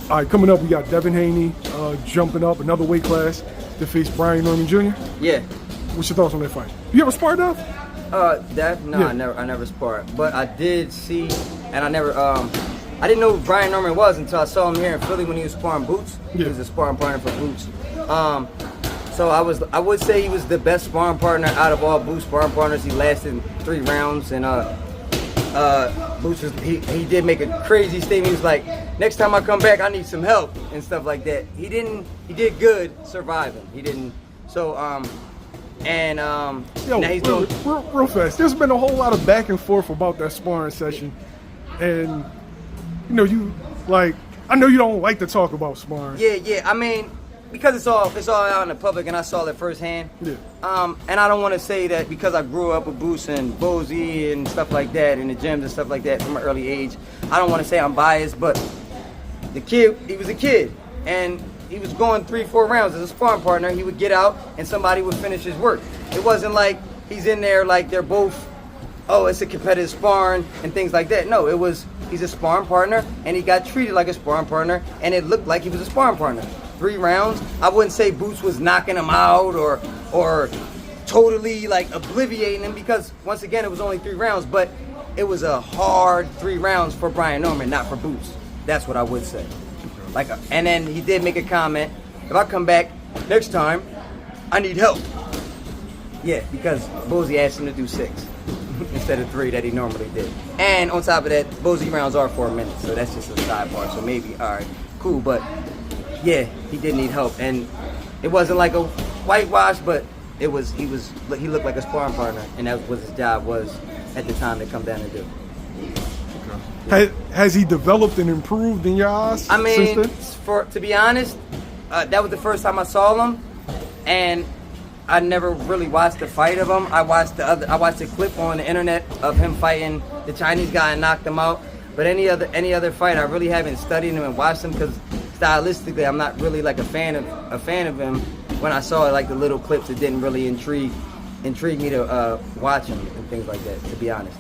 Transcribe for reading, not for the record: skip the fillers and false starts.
All right, coming up, we got Devin Haney jumping up another weight class to face Brian Norman Jr. Yeah. What's your thoughts on that fight? You ever sparred Dev? Dev? No, Yeah. I never sparred, but I did see, and I never, I didn't know who Brian Norman was until I saw him here in Philly when he was sparring Boots. Yeah. He was a sparring partner for Boots. So I would say he was the best sparring partner out of all Boots sparring partners. He lasted 3 rounds, and Boots was, he did make a crazy statement. He was like, next time I come back, I need some help and stuff like that. He did good surviving. He didn't. So now he's doing real fast. There's been a whole lot of back and forth about that sparring session, and I know you don't like to talk about sparring. Yeah. I mean, because it's all out in the public, and I saw it firsthand. Yeah. And I don't want to say that because I grew up with Boots and Bozy and stuff like that in the gyms and stuff like that from an early age. I don't want to say I'm biased, but the kid, he was a kid, and he was going 3-4 rounds as a sparring partner. He would get out, and somebody would finish his work. It wasn't like he's in there like they're both, oh, it's a competitive sparring and things like that. No, he's a sparring partner, and he got treated like a sparring partner, and it looked like he was a sparring partner. 3 rounds. I wouldn't say Boots was knocking him out or totally like obliviating him, because once again it was only 3 rounds, but it was a hard 3 rounds for Brian Norman, not for Boots. That's what I would say. And then he did make a comment, if I come back next time, I need help. Yeah, because Bozy asked him to do 6 instead of 3 that he normally did. And on top of that, Bozy rounds are 4 minutes, so that's just a sidebar. So maybe, all right, cool, but yeah, he did need help, and it wasn't like a whitewash, but he looked like a sparring partner, and that was what his job was at the time to come down and do. Okay. Has he developed and improved in your eyes? I mean, since to be honest, that was the first time I saw him, and I never really watched the fight of him. I watched the clip on the internet of him fighting the Chinese guy and knocked him out. But any other fight, I really haven't studied him and watched him, because stylistically, I'm not really like a fan of him. When I saw like the little clips, it didn't really intrigue me to watch him and things like that, to be honest.